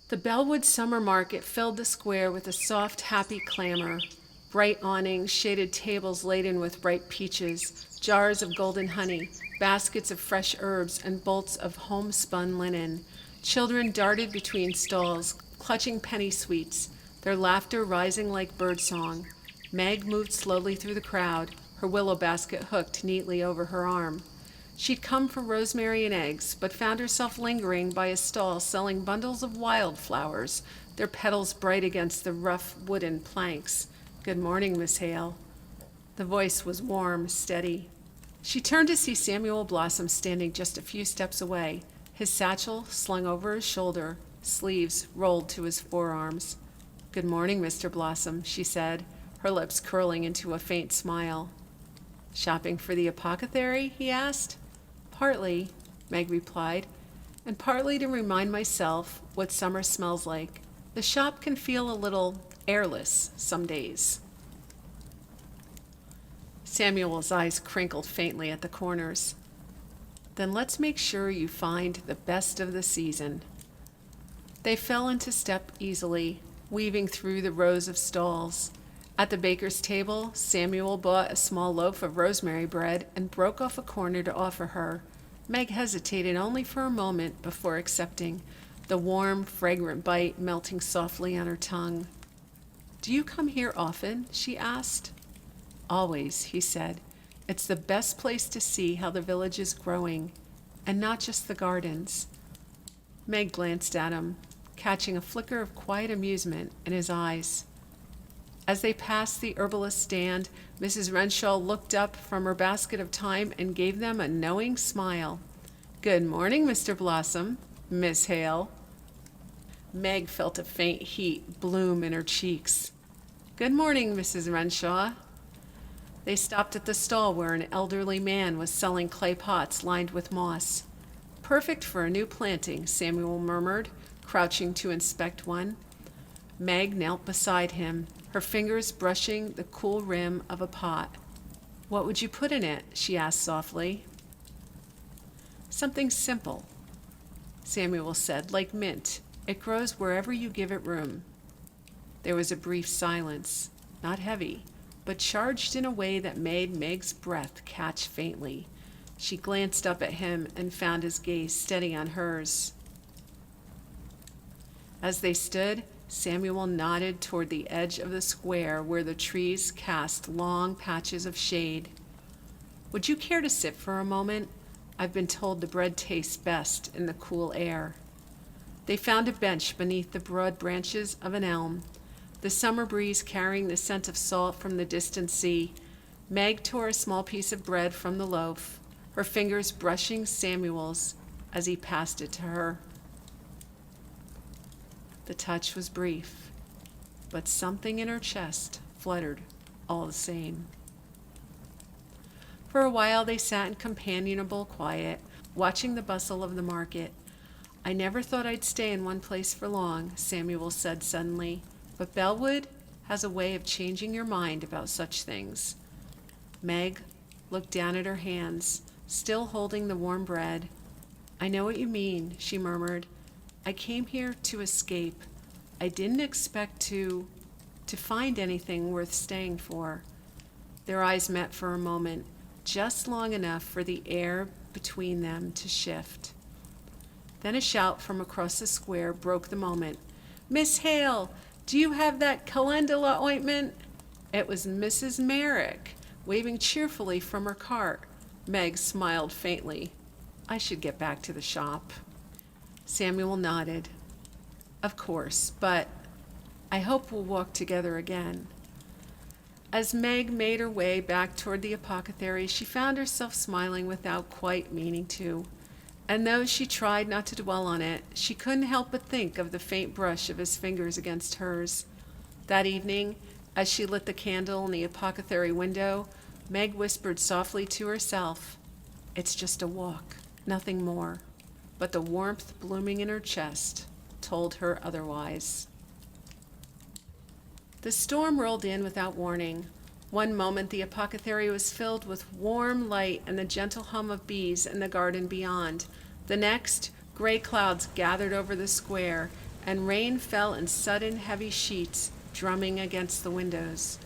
The Bellewood summer market filled the square with a soft, happy clamor. Bright awnings, shaded tables laden with ripe peaches, jars of golden honey, baskets of fresh herbs, and bolts of homespun linen. Children darted between stalls, clutching penny sweets, their laughter rising like birdsong. Meg moved slowly through the crowd, her willow basket hooked neatly over her arm. She'd come for rosemary and eggs, but found herself lingering by a stall selling bundles of wildflowers, their petals bright against the rough wooden planks. "Good morning, Miss Hale." The voice was warm, steady. She turned to see Samuel Blossom standing just a few steps away, his satchel slung over his shoulder, sleeves rolled to his forearms. "Good morning, Mr. Blossom," she said, her lips curling into a faint smile. "Shopping for the apothecary?" he asked. "Partly," Meg replied, "and partly to remind myself what summer smells like. The shop can feel a little airless some days." Samuel's eyes crinkled faintly at the corners. "Then let's make sure you find the best of the season." They fell into step easily, weaving through the rows of stalls. At the baker's table, Samuel bought a small loaf of rosemary bread and broke off a corner to offer her. Meg hesitated only for a moment before accepting, the warm, fragrant bite melting softly on her tongue. "Do you come here often?" she asked. "Always," he said. "It's the best place to see how the village is growing, and not just the gardens." Meg glanced at him, catching a flicker of quiet amusement in his eyes. As they passed the herbalist stand, Mrs. Renshaw looked up from her basket of thyme and gave them a knowing smile. "Good morning, Mr. Blossom, Miss Hale." Meg felt a faint heat bloom in her cheeks. "Good morning, Mrs. Renshaw." They stopped at the stall where an elderly man was selling clay pots lined with moss. "Perfect for a new planting," Samuel murmured, crouching to inspect one. Meg knelt beside him, her fingers brushing the cool rim of a pot. "What would you put in it?" she asked softly. "Something simple," Samuel said, "like mint. It grows wherever you give it room." There was a brief silence, not heavy, but charged in a way that made Meg's breath catch faintly. She glanced up at him and found his gaze steady on hers. As they stood, Samuel nodded toward the edge of the square where the trees cast long patches of shade. "Would you care to sit for a moment? I've been told the bread tastes best in the cool air." They found a bench beneath the broad branches of an elm, the summer breeze carrying the scent of salt from the distant sea. Meg tore a small piece of bread from the loaf, her fingers brushing Samuel's as he passed it to her. The touch was brief, but something in her chest fluttered all the same. For a while they sat in companionable quiet, watching the bustle of the market. "I never thought I'd stay in one place for long," Samuel said suddenly, "but Bellewood has a way of changing your mind about such things." Meg looked down at her hands, still holding the warm bread. "I know what you mean," she murmured. "I came here to escape. I didn't expect to find anything worth staying for." Their eyes met for a moment, just long enough for the air between them to shift. Then a shout from across the square broke the moment. "Miss Hale, do you have that calendula ointment?" It was Mrs. Merrick, waving cheerfully from her cart. Meg smiled faintly. "I should get back to the shop." Samuel nodded. "Of course, but I hope we'll walk together again." As Meg made her way back toward the apothecary, she found herself smiling without quite meaning to. And though she tried not to dwell on it, she couldn't help but think of the faint brush of his fingers against hers. That evening, as she lit the candle in the apothecary window, Meg whispered softly to herself, "It's just a walk, nothing more." But the warmth blooming in her chest told her otherwise. The storm rolled in without warning. One moment the apothecary was filled with warm light and the gentle hum of bees in the garden beyond. The next, gray clouds gathered over the square, and rain fell in sudden heavy sheets, drumming against the windows.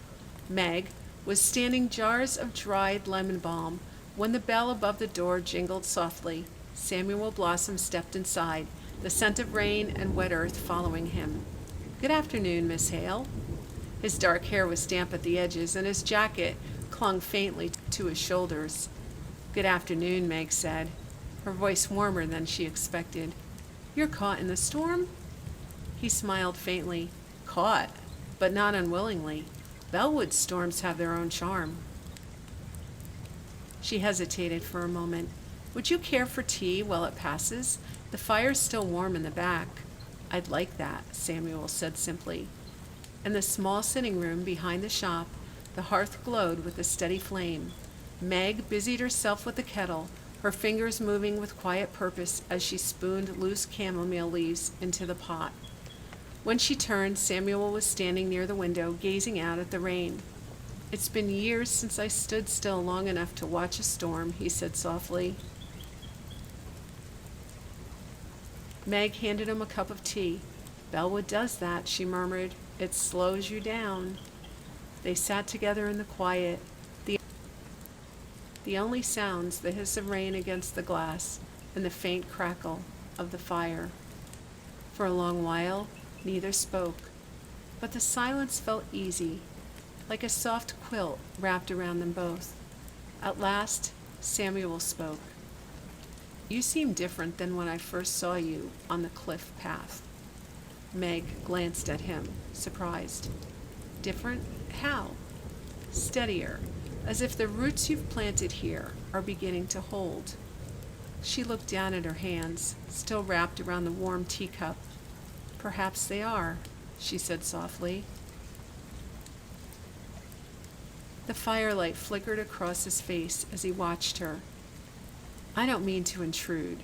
Meg was standing jars of dried lemon balm when the bell above the door jingled softly. Samuel Blossom stepped inside, the scent of rain and wet earth following him. "Good afternoon, Miss Hale." His dark hair was damp at the edges, and his jacket clung faintly to his shoulders. "Good afternoon," Meg said, her voice warmer than she expected. "You're caught in the storm?" He smiled faintly. "Caught, but not unwillingly. Bellewood storms have their own charm." She hesitated for a moment. "Would you care for tea while it passes? The fire's still warm in the back." "I'd like that," Samuel said simply. In the small sitting room behind the shop, the hearth glowed with a steady flame. Meg busied herself with the kettle, her fingers moving with quiet purpose as she spooned loose chamomile leaves into the pot. When she turned, Samuel was standing near the window, gazing out at the rain. "It's been years since I stood still long enough to watch a storm," he said softly. Meg handed him a cup of tea. "Bellewood does that," she murmured. "It slows you down." They sat together in the quiet. The only sounds, the hiss of rain against the glass and the faint crackle of the fire. For a long while, neither spoke, but the silence felt easy, like a soft quilt wrapped around them both. At last, Samuel spoke. "You seem different than when I first saw you on the cliff path." Meg glanced at him, surprised. "Different? How?" "Steadier, as if the roots you've planted here are beginning to hold." She looked down at her hands, still wrapped around the warm teacup. "Perhaps they are," she said softly. The firelight flickered across his face as he watched her. "I don't mean to intrude,"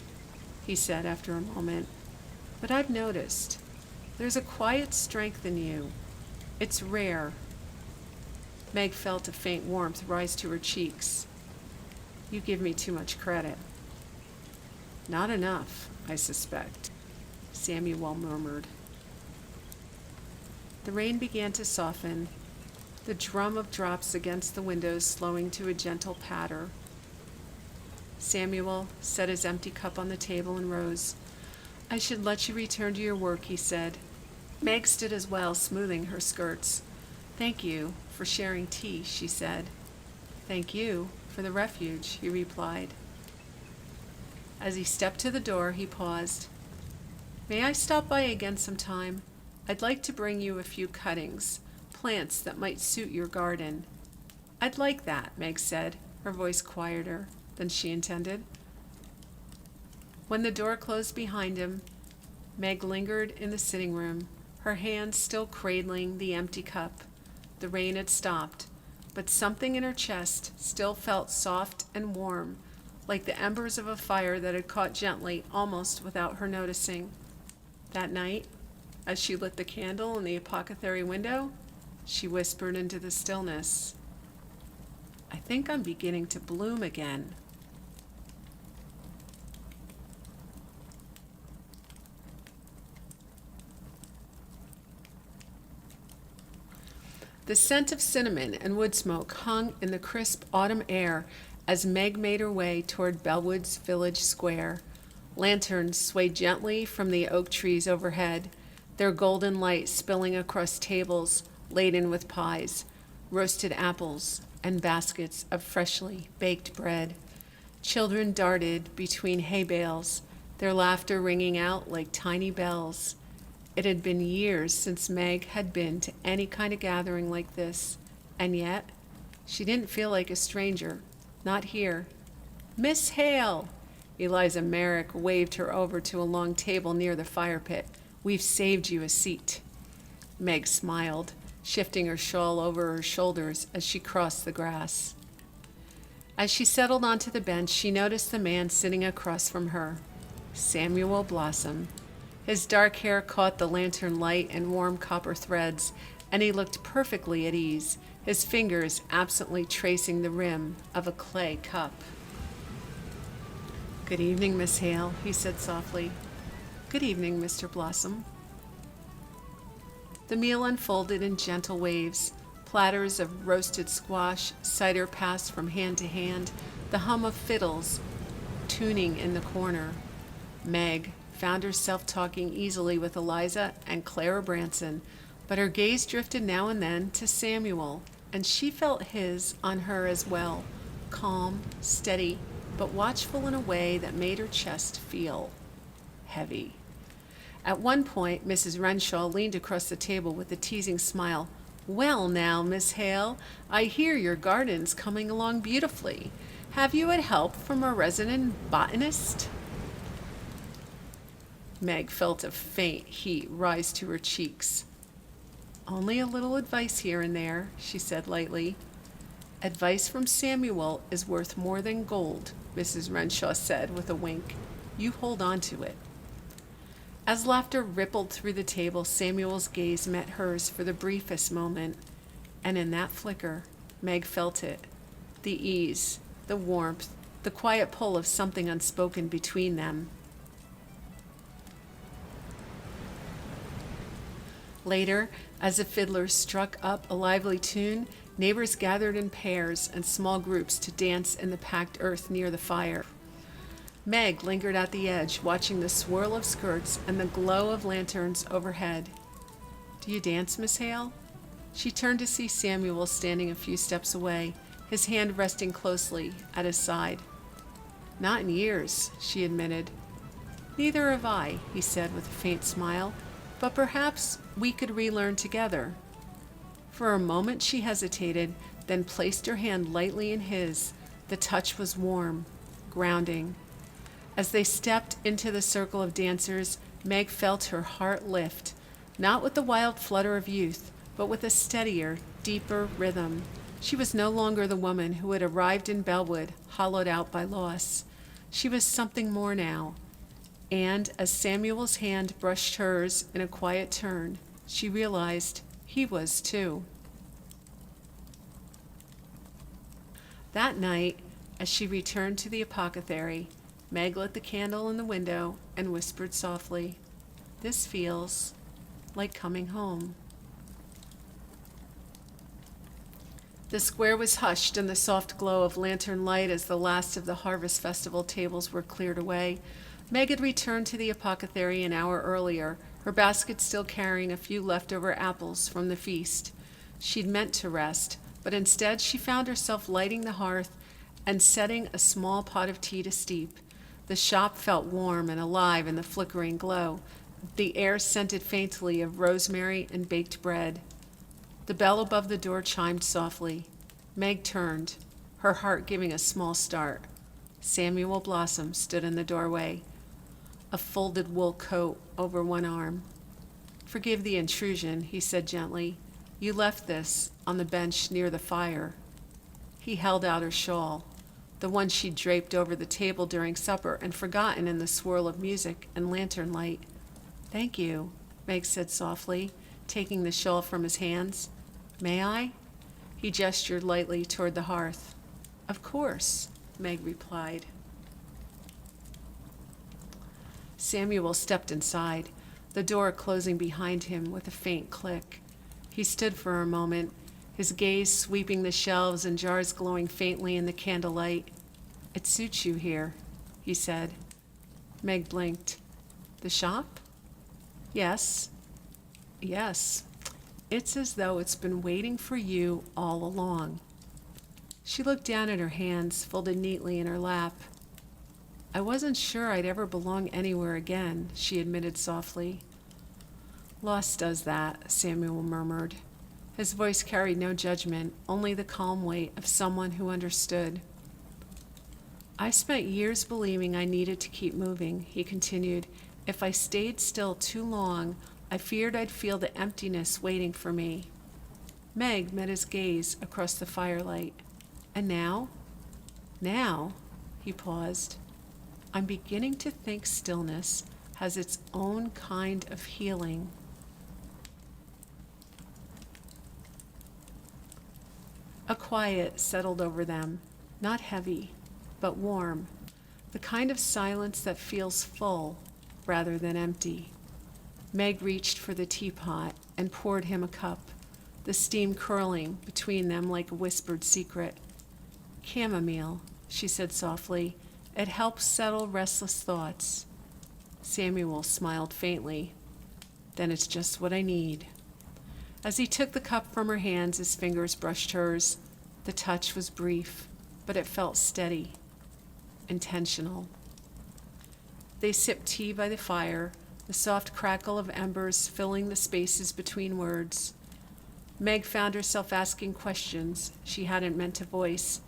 he said after a moment, "but I've noticed. There's a quiet strength in you. It's rare." Meg felt a faint warmth rise to her cheeks. "You give me too much credit." "Not enough, I suspect," Samuel murmured. The rain began to soften, the drum of drops against the windows slowing to a gentle patter. Samuel set his empty cup on the table and rose. "I should let you return to your work," he said. Meg stood as well, smoothing her skirts. "Thank you for sharing tea," she said. "Thank you for the refuge," he replied. As he stepped to the door, he paused. "May I stop by again sometime? I'd like to bring you a few cuttings, plants that might suit your garden." "I'd like that," Meg said, her voice quieter than she intended. When the door closed behind him, Meg lingered in the sitting room, her hands still cradling the empty cup. The rain had stopped, but something in her chest still felt soft and warm, like the embers of a fire that had caught gently, almost without her noticing. That night, as she lit the candle in the apothecary window, she whispered into the stillness, "I think I'm beginning to bloom again." The scent of cinnamon and wood smoke hung in the crisp autumn air as Meg made her way toward Bellewood's village square. Lanterns swayed gently from the oak trees overhead, their golden light spilling across tables laden with pies, roasted apples, and baskets of freshly baked bread. Children darted between hay bales, their laughter ringing out like tiny bells. It had been years since Meg had been to any kind of gathering like this, and yet she didn't feel like a stranger, not here. "Miss Hale!" Eliza Merrick waved her over to a long table near the fire pit. "We've saved you a seat." Meg smiled, shifting her shawl over her shoulders as she crossed the grass. As she settled onto the bench, she noticed the man sitting across from her, Samuel Blossom. His dark hair caught the lantern light and warm copper threads, and he looked perfectly at ease, his fingers absently tracing the rim of a clay cup. "Good evening, Miss Hale," he said softly. "Good evening, Mr. Blossom." The meal unfolded in gentle waves. Platters of roasted squash, cider passed from hand to hand, the hum of fiddles tuning in the corner. Meg found herself talking easily with Eliza and Clara Branson, but her gaze drifted now and then to Samuel, and she felt his on her as well, calm, steady, but watchful in a way that made her chest feel heavy. At one point, Mrs. Renshaw leaned across the table with a teasing smile. "Well now, Miss Hale, I hear your garden's coming along beautifully. Have you had help from a resident botanist?" Meg felt a faint heat rise to her cheeks. "Only a little advice here and there," she said lightly. "Advice from Samuel is worth more than gold," Mrs. Renshaw said with a wink. "You hold on to it." As laughter rippled through the table, Samuel's gaze met hers for the briefest moment, and in that flicker, Meg felt it, the ease, the warmth, the quiet pull of something unspoken between them. Later, as the fiddlers struck up a lively tune, neighbors gathered in pairs and small groups to dance in the packed earth near the fire. Meg lingered at the edge, watching the swirl of skirts and the glow of lanterns overhead. "Do you dance, Miss Hale?" She turned to see Samuel standing a few steps away, his hand resting closely at his side. "Not in years," she admitted. "Neither have I," he said with a faint smile, "but perhaps we could relearn together." For a moment she hesitated, then placed her hand lightly in his. The touch was warm, grounding. As they stepped into the circle of dancers, Meg felt her heart lift, not with the wild flutter of youth, but with a steadier, deeper rhythm. She was no longer the woman who had arrived in Bellewood, hollowed out by loss. She was something more now. And as Samuel's hand brushed hers in a quiet turn, she realized he was too. That night, as she returned to the apothecary, Meg lit the candle in the window and whispered softly, "This feels like coming home." The square was hushed in the soft glow of lantern light as the last of the Harvest Festival tables were cleared away. Meg had returned to the apothecary an hour earlier, her basket still carrying a few leftover apples from the feast. She'd meant to rest, but instead she found herself lighting the hearth and setting a small pot of tea to steep. The shop felt warm and alive in the flickering glow. The air scented faintly of rosemary and baked bread. The bell above the door chimed softly. Meg turned, her heart giving a small start. Samuel Blossom stood in the doorway, a folded wool coat over one arm. "Forgive the intrusion," he said gently. "You left this on the bench near the fire." He held out her shawl, the one she'd draped over the table during supper and forgotten in the swirl of music and lantern light. "Thank you," Meg said softly, taking the shawl from his hands. "May I?" He gestured lightly toward the hearth. "Of course," Meg replied. Samuel stepped inside, the door closing behind him with a faint click. He stood for a moment, his gaze sweeping the shelves and jars glowing faintly in the candlelight. "It suits you here," he said. Meg blinked. "The shop?" Yes. It's as though it's been waiting for you all along." She looked down at her hands, folded neatly in her lap. "I wasn't sure I'd ever belong anywhere again," she admitted softly. "Loss does that," Samuel murmured. His voice carried no judgment, only the calm weight of someone who understood. "I spent years believing I needed to keep moving," he continued. "If I stayed still too long, I feared I'd feel the emptiness waiting for me." Meg met his gaze across the firelight. "And now?" "Now?" He paused. "I'm beginning to think stillness has its own kind of healing." A quiet settled over them, not heavy, but warm, the kind of silence that feels full rather than empty. Meg reached for the teapot, and poured him a cup, the steam curling between them like a whispered secret. "Chamomile," she said softly. "It helps settle restless thoughts." Samuel smiled faintly. "Then it's just what I need." As he took the cup from her hands, his fingers brushed hers. The touch was brief, but it felt steady, intentional. They sipped tea by the fire, the soft crackle of embers filling the spaces between words. Meg found herself asking questions she hadn't meant to voice,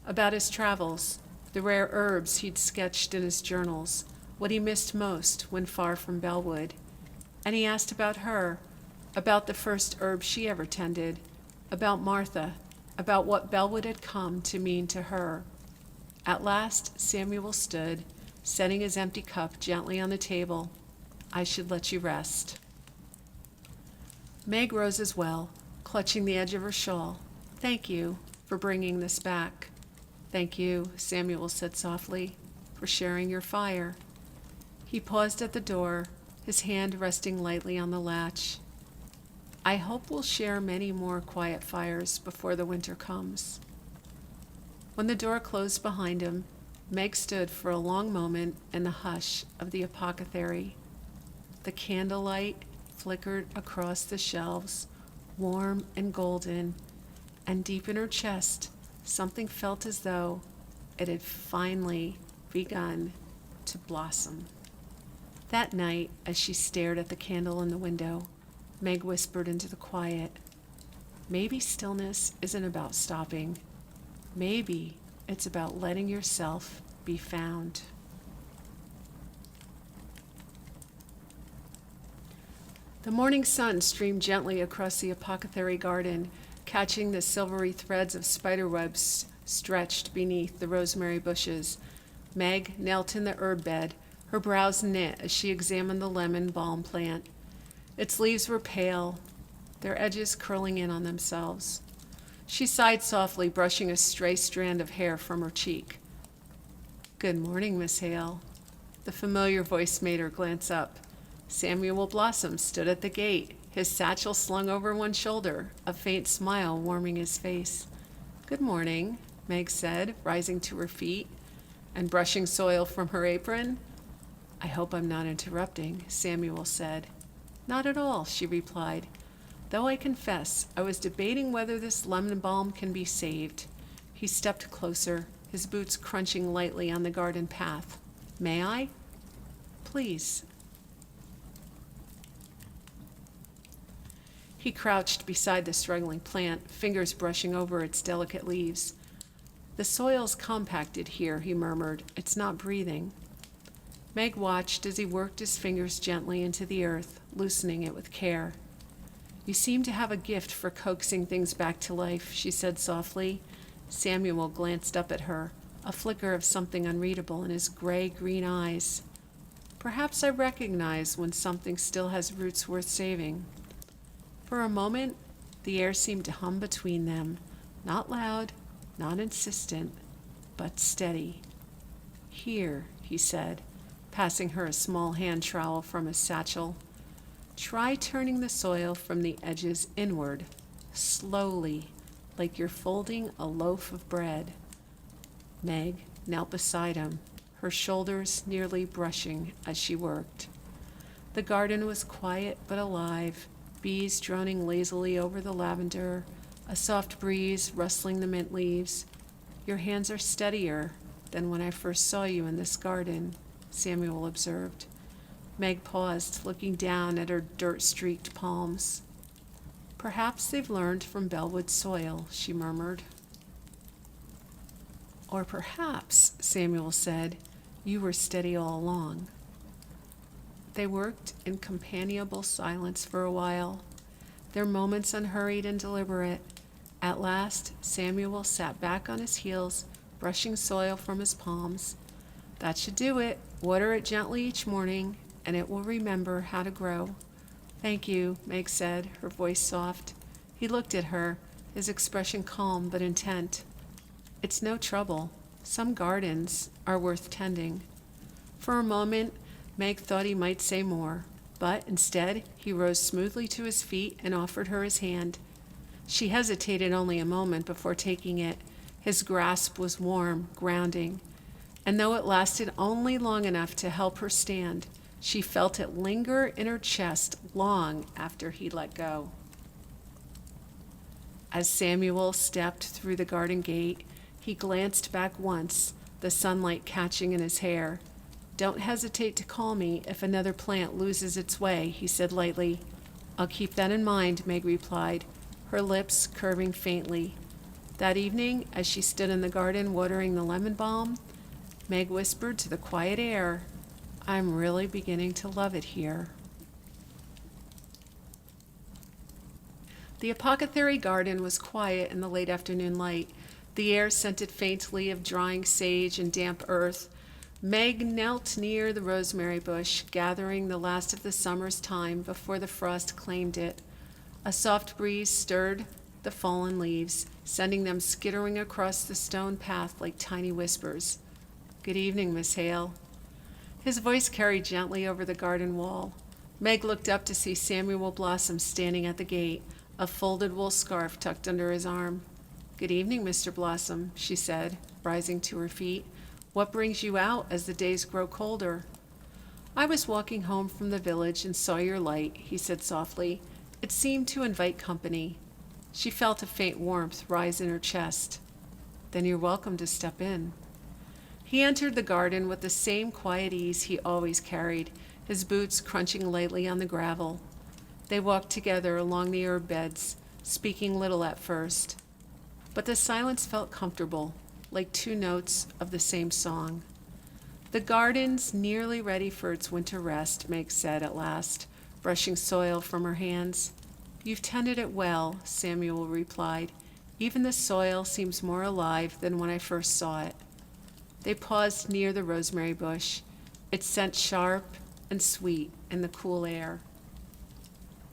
about his travels, the rare herbs he'd sketched in his journals, what he missed most when far from Bellewood. And he asked about her, about the first herb she ever tended, about Martha, about what Bellewood had come to mean to her. At last, Samuel stood, setting his empty cup gently on the table. "I should let you rest." Meg rose as well, clutching the edge of her shawl. "Thank you for bringing this back." "Thank you," Samuel said softly, "for sharing your fire." He paused at the door, his hand resting lightly on the latch. "I hope we'll share many more quiet fires before the winter comes." When the door closed behind him, Meg stood for a long moment in the hush of the apothecary. The candlelight flickered across the shelves, warm and golden, and deep in her chest, something felt as though it had finally begun to blossom. That night, as she stared at the candle in the window, Meg whispered into the quiet, "Maybe stillness isn't about stopping. Maybe it's about letting yourself be found." The morning sun streamed gently across the apothecary garden, catching the silvery threads of spiderwebs stretched beneath the rosemary bushes. Meg knelt in the herb bed, her brows knit as she examined the lemon balm plant. Its leaves were pale, their edges curling in on themselves. She sighed softly, brushing a stray strand of hair from her cheek. "Good morning, Miss Hale." The familiar voice made her glance up. Samuel Blossom stood at the gate, his satchel slung over one shoulder, a faint smile warming his face. "Good morning," Meg said, rising to her feet and brushing soil from her apron. "I hope I'm not interrupting," Samuel said. "Not at all," she replied, "though I confess I was debating whether this lemon balm can be saved." He stepped closer, his boots crunching lightly on the garden path. "May I?" "Please." He crouched beside the struggling plant, fingers brushing over its delicate leaves. "The soil's compacted here," he murmured. "It's not breathing." Meg watched as he worked his fingers gently into the earth, loosening it with care. "You seem to have a gift for coaxing things back to life," she said softly. Samuel glanced up at her, a flicker of something unreadable in his gray-green eyes. "Perhaps I recognize when something still has roots worth saving." For a moment, the air seemed to hum between them, not loud, not insistent, but steady. "Here," he said, passing her a small hand trowel from his satchel. "Try turning the soil from the edges inward, slowly, like you're folding a loaf of bread." Meg knelt beside him, her shoulders nearly brushing as she worked. The garden was quiet but alive, bees droning lazily over the lavender, a soft breeze rustling the mint leaves. "Your hands are steadier than when I first saw you in this garden," Samuel observed. Meg paused, looking down at her dirt-streaked palms. "Perhaps they've learned from Bellewood soil," she murmured. "Or perhaps," Samuel said, "you were steady all along." They worked in companionable silence for a while, their moments unhurried and deliberate. At last, Samuel sat back on his heels, brushing soil from his palms. "That should do it. Water it gently each morning, and it will remember how to grow." "Thank you," Meg said, her voice soft. He looked at her, his expression calm but intent. "It's no trouble. Some gardens are worth tending." For a moment, Meg thought he might say more. But instead, he rose smoothly to his feet and offered her his hand. She hesitated only a moment before taking it. His grasp was warm, grounding, and though it lasted only long enough to help her stand, she felt it linger in her chest long after he let go. As Samuel stepped through the garden gate, he glanced back once, the sunlight catching in his hair. "Don't hesitate to call me if another plant loses its way," he said lightly. "I'll keep that in mind," Meg replied, her lips curving faintly. That evening, as she stood in the garden watering the lemon balm, Meg whispered to the quiet air, "I'm really beginning to love it here." The apothecary garden was quiet in the late afternoon light. The air scented faintly of drying sage and damp earth. Meg knelt near the rosemary bush, gathering the last of the summer's time before the frost claimed it. A soft breeze stirred the fallen leaves, sending them skittering across the stone path like tiny whispers. "Good evening, Miss Hale." His voice carried gently over the garden wall. Meg looked up to see Samuel Blossom standing at the gate, a folded wool scarf tucked under his arm. "Good evening, Mr. Blossom," she said, rising to her feet. "What brings you out as the days grow colder?" "I was walking home from the village and saw your light," he said softly. "It seemed to invite company." She felt a faint warmth rise in her chest. "Then you're welcome to step in." He entered the garden with the same quiet ease he always carried, his boots crunching lightly on the gravel. They walked together along the herb beds, speaking little at first. But the silence felt comfortable, like two notes of the same song. "The garden's nearly ready for its winter rest," Meg said at last, brushing soil from her hands. "You've tended it well," Samuel replied. "Even the soil seems more alive than when I first saw it." They paused near the rosemary bush, its scent sharp and sweet in the cool air.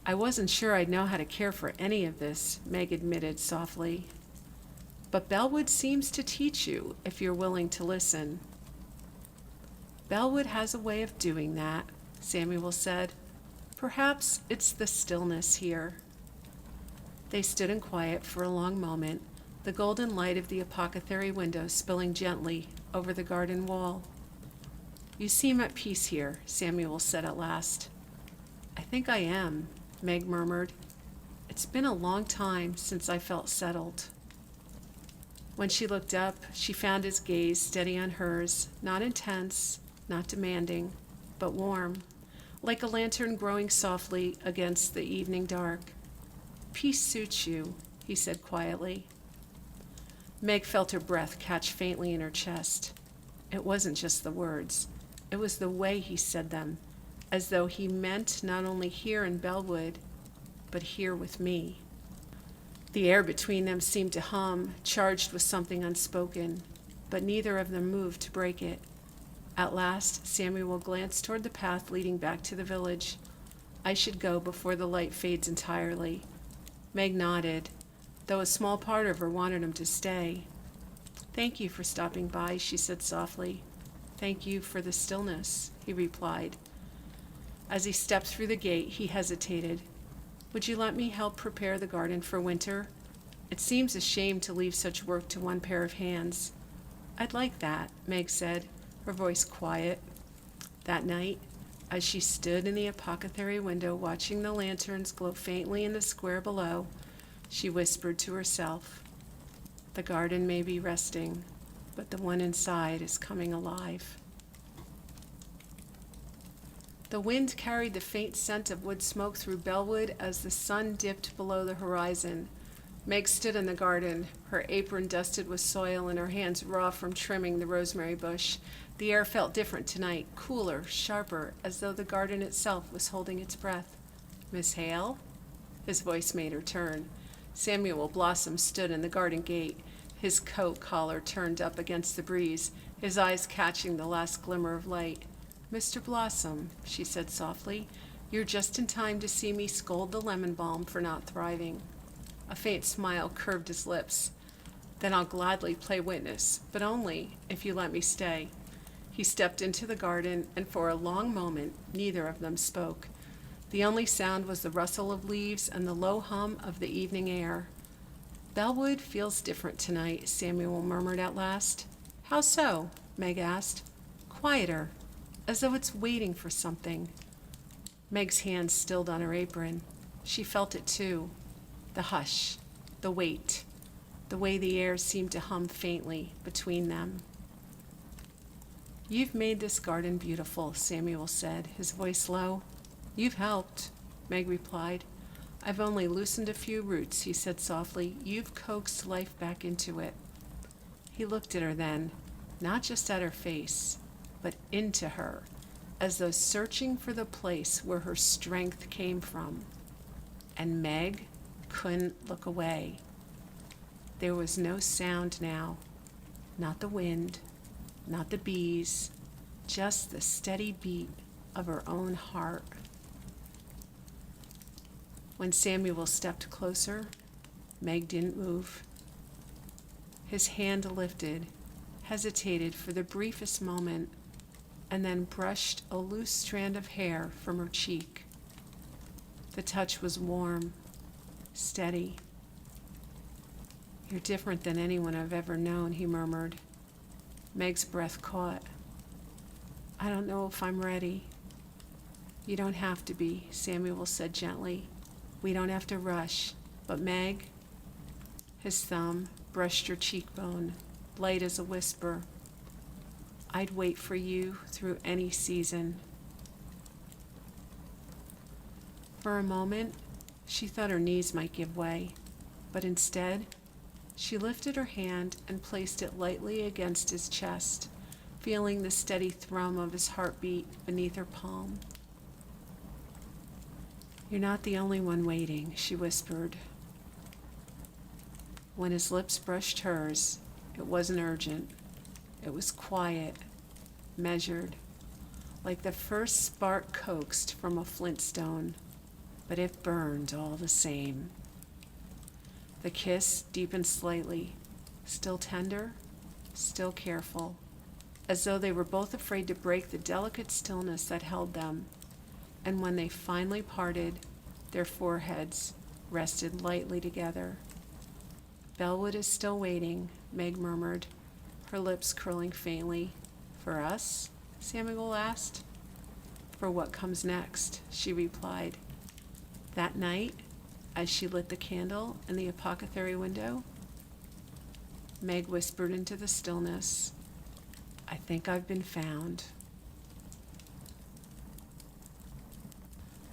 "I wasn't sure I'd know how to care for any of this," Meg admitted softly. "But Bellewood seems to teach you if you're willing to listen." "Bellewood has a way of doing that," Samuel said. "Perhaps it's the stillness here." They stood in quiet for a long moment, the golden light of the apothecary window spilling gently over the garden wall. "You seem at peace here," Samuel said at last. "I think I am," Meg murmured. "It's been a long time since I felt settled." When she looked up, she found his gaze steady on hers, not intense, not demanding, but warm, like a lantern growing softly against the evening dark. "Peace suits you," he said quietly. Meg felt her breath catch faintly in her chest. It wasn't just the words. It was the way he said them, as though he meant not only here in Bellewood, but here with me. The air between them seemed to hum, charged with something unspoken, but neither of them moved to break it. At last, Samuel glanced toward the path leading back to the village. "I should go before the light fades entirely." Meg nodded, though a small part of her wanted him to stay. "Thank you for stopping by," she said softly. "Thank you for the stillness," he replied. As he stepped through the gate, he hesitated. "Would you let me help prepare the garden for winter? It seems a shame to leave such work to one pair of hands." "I'd like that," Meg said, her voice quiet. That night, as she stood in the apothecary window watching the lanterns glow faintly in the square below, she whispered to herself, "The garden may be resting, but the one inside is coming alive." The wind carried the faint scent of wood smoke through Bellewood as the sun dipped below the horizon. Meg stood in the garden, her apron dusted with soil and her hands raw from trimming the rosemary bush. The air felt different tonight, cooler, sharper, as though the garden itself was holding its breath. "Miss Hale?" His voice made her turn. Samuel Blossom stood in the garden gate, his coat collar turned up against the breeze, his eyes catching the last glimmer of light. "Mr. Blossom," she said softly, "you're just in time to see me scold the lemon balm for not thriving." A faint smile curved his lips. "Then I'll gladly play witness, but only if you let me stay." He stepped into the garden, and for a long moment neither of them spoke. The only sound was the rustle of leaves and the low hum of the evening air. "Bellewood feels different tonight," Samuel murmured at last. "How so?" Meg asked. "Quieter, as though it's waiting for something." Meg's hands stilled on her apron. She felt it too. The hush, the weight, the way the air seemed to hum faintly between them. "You've made this garden beautiful," Samuel said, his voice low. "You've helped," Meg replied. "I've only loosened a few roots," he said softly. "You've coaxed life back into it." He looked at her then, not just at her face, but into her, as though searching for the place where her strength came from. And Meg couldn't look away. There was no sound now, not the wind, not the bees, just the steady beat of her own heart. When Samuel stepped closer, Meg didn't move. His hand lifted, hesitated for the briefest moment, and then brushed a loose strand of hair from her cheek. The touch was warm, steady. "You're different than anyone I've ever known," he murmured. Meg's breath caught. "I don't know if I'm ready." "You don't have to be," Samuel said gently. "We don't have to rush. But Meg," his thumb brushed her cheekbone, light as a whisper, "I'd wait for you through any season." For a moment, she thought her knees might give way, but instead, she lifted her hand and placed it lightly against his chest, feeling the steady thrum of his heartbeat beneath her palm. "You're not the only one waiting," she whispered. When his lips brushed hers, it wasn't urgent. It was quiet, measured, like the first spark coaxed from a flintstone, but it burned all the same. The kiss deepened slightly, still tender, still careful, as though they were both afraid to break the delicate stillness that held them. And when they finally parted, their foreheads rested lightly together. "Bellewood is still waiting," Meg murmured, her lips curling faintly. "For us?" Samuel asked. "For what comes next," she replied. That night, as she lit the candle in the apothecary window, Meg whispered into the stillness, "I think I've been found."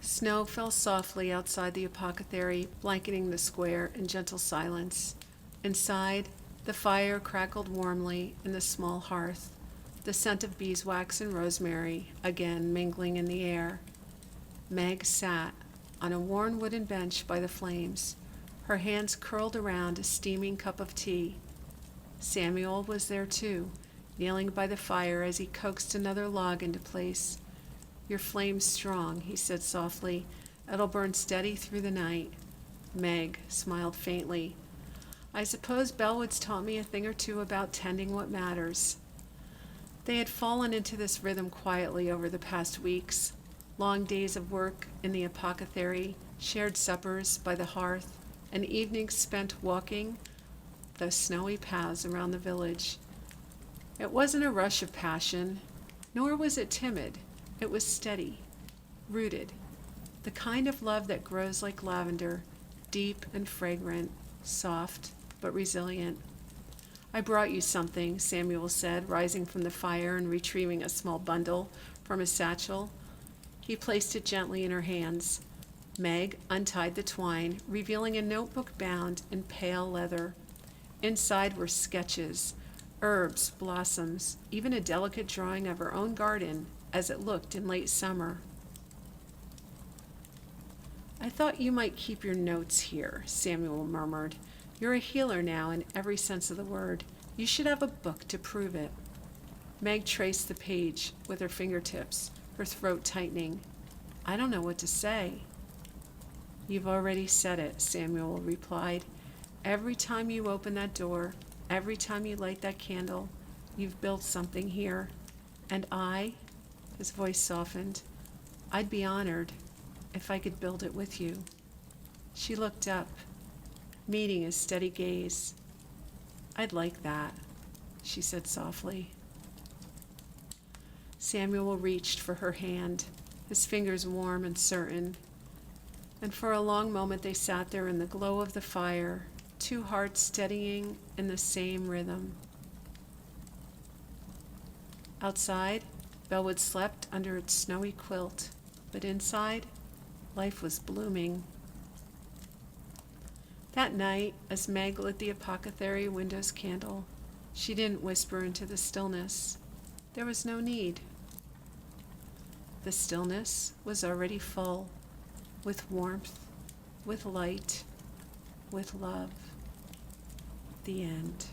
Snow fell softly outside the apothecary, blanketing the square in gentle silence. Inside, the fire crackled warmly in the small hearth, the scent of beeswax and rosemary again mingling in the air. Meg sat on a worn wooden bench by the flames, her hands curled around a steaming cup of tea. Samuel was there too, kneeling by the fire as he coaxed another log into place. "Your flame's strong," he said softly. "It'll burn steady through the night." Meg smiled faintly. "I suppose Bellewood's taught me a thing or two about tending what matters." They had fallen into this rhythm quietly over the past weeks. Long days of work in the apothecary, shared suppers by the hearth, and evenings spent walking the snowy paths around the village. It wasn't a rush of passion, nor was it timid. It was steady, rooted, the kind of love that grows like lavender, deep and fragrant, soft but resilient. "I brought you something," Samuel said, rising from the fire and retrieving a small bundle from his satchel. He placed it gently in her hands. Meg untied the twine, revealing a notebook bound in pale leather. Inside were sketches, herbs, blossoms, even a delicate drawing of her own garden as it looked in late summer. "I thought you might keep your notes here," Samuel murmured. "You're a healer now in every sense of the word. You should have a book to prove it." Meg traced the page with her fingertips, her throat tightening. "I don't know what to say." "You've already said it," Samuel replied. "Every time you open that door, every time you light that candle, you've built something here. And his voice softened, "I'd be honored." if I could build it with you." She looked up, meeting his steady gaze. "I'd like that," she said softly. Samuel reached for her hand, his fingers warm and certain, and for a long moment they sat there in the glow of the fire, two hearts steadying in the same rhythm. Outside, Bellewood slept under its snowy quilt, but inside, life was blooming. That night, as Meg lit the Apothecary window's candle, she didn't whisper into the stillness. There was no need. The stillness was already full, with warmth, with light, with love. The end.